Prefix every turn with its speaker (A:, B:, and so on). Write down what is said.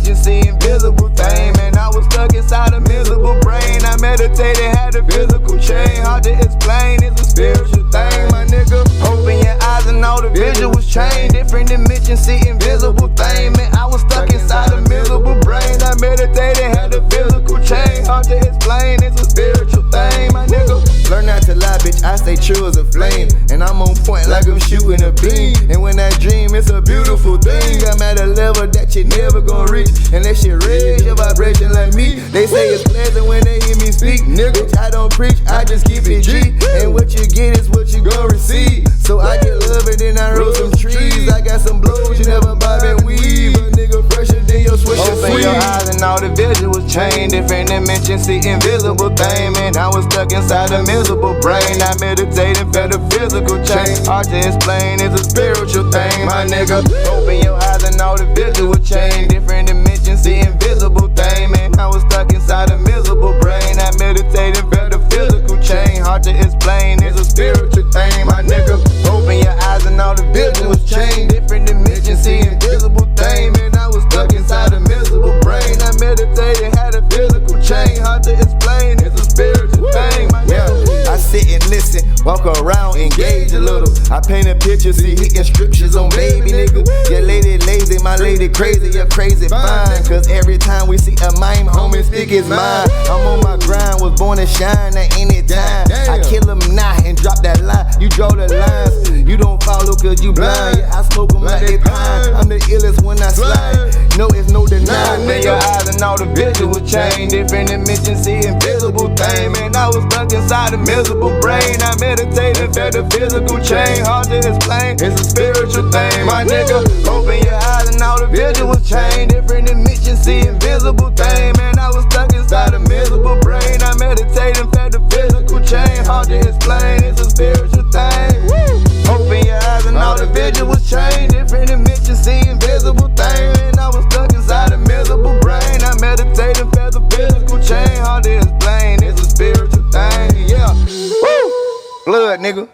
A: dimension, see invisible thing. Man, I was stuck inside a miserable brain. I meditated, had a physical chain. Hard to explain, it's a spiritual thing, my nigga. Open your eyes and all the visuals change. Different dimensions, see invisible thing. Man, I was stuck inside a miserable brain. I meditated, had a physical chain. Hard to explain, it's a spiritual thing, my nigga. Learn not to lie, bitch, I stay true as a flame. And I'm on point like I'm shooting a beam. And when I dream, it's a beautiful thing. I'm at a level that you never gonna reach unless you raise your vibration like me. They say it's pleasant when they hear me speak. Nigga, I don't preach, I just keep it G. And what you get is what you gon' receive. So I get love and then I roll some trees. I got some blows, you never bob and weave. A nigga fresher than your swisher. Open your eyes and all the visuals change. Different dimensions, see invisible thing. Man, I was stuck inside a miserable brain. I meditated, felt a physical change. Hard to explain, it's a spiritual thing, my nigga. Open your eyes and all the visual change. Different dimensions, see invisible thing. Man, I was stuck inside a miserable brain. I meditated, felt a physical change. Hard to explain, it's a spiritual thing, my nigga. Open your eyes and all the visuals change. Different dimensions, see invisible thing. Man, I was stuck inside a miserable brain. I meditated, had a physical change. Hard to explain, it's a spiritual thing, my nigga. I sit and listen, walk around, engage a little. I paint a picture, see hitting scriptures on baby nigga. Your lady lazy, my lady crazy, you're crazy fine. Cause every time we see a mime, homie, stick is mine. I'm on my grind, was born to shine at any time. I kill him now and drop that line. You draw the lines, you don't follow cause you blind. Yeah, I smoke them like they pine. I'm the illest when I slide. No, it's no denying. Open your eyes and all the visual change. Different dimensions, see invisible thing. Man, I was stuck inside a miserable brain. I meditated, felt a physical change. Hard to explain, it's a spiritual thing, my nigga. Open your eyes and all the visuals change. Different dimensions, see invisible thing. Man, I was stuck inside a miserable brain. I meditated, felt a physical change. Hard to explain, it's a spiritual thing. Open your eyes and all the visuals change. Different dimensions, see invisible thing. Man, I was stuck inside a miserable brain. I meditated, felt a physical change. Hard to explain, it's a spiritual thing, yeah. Woo! Blood, nigga.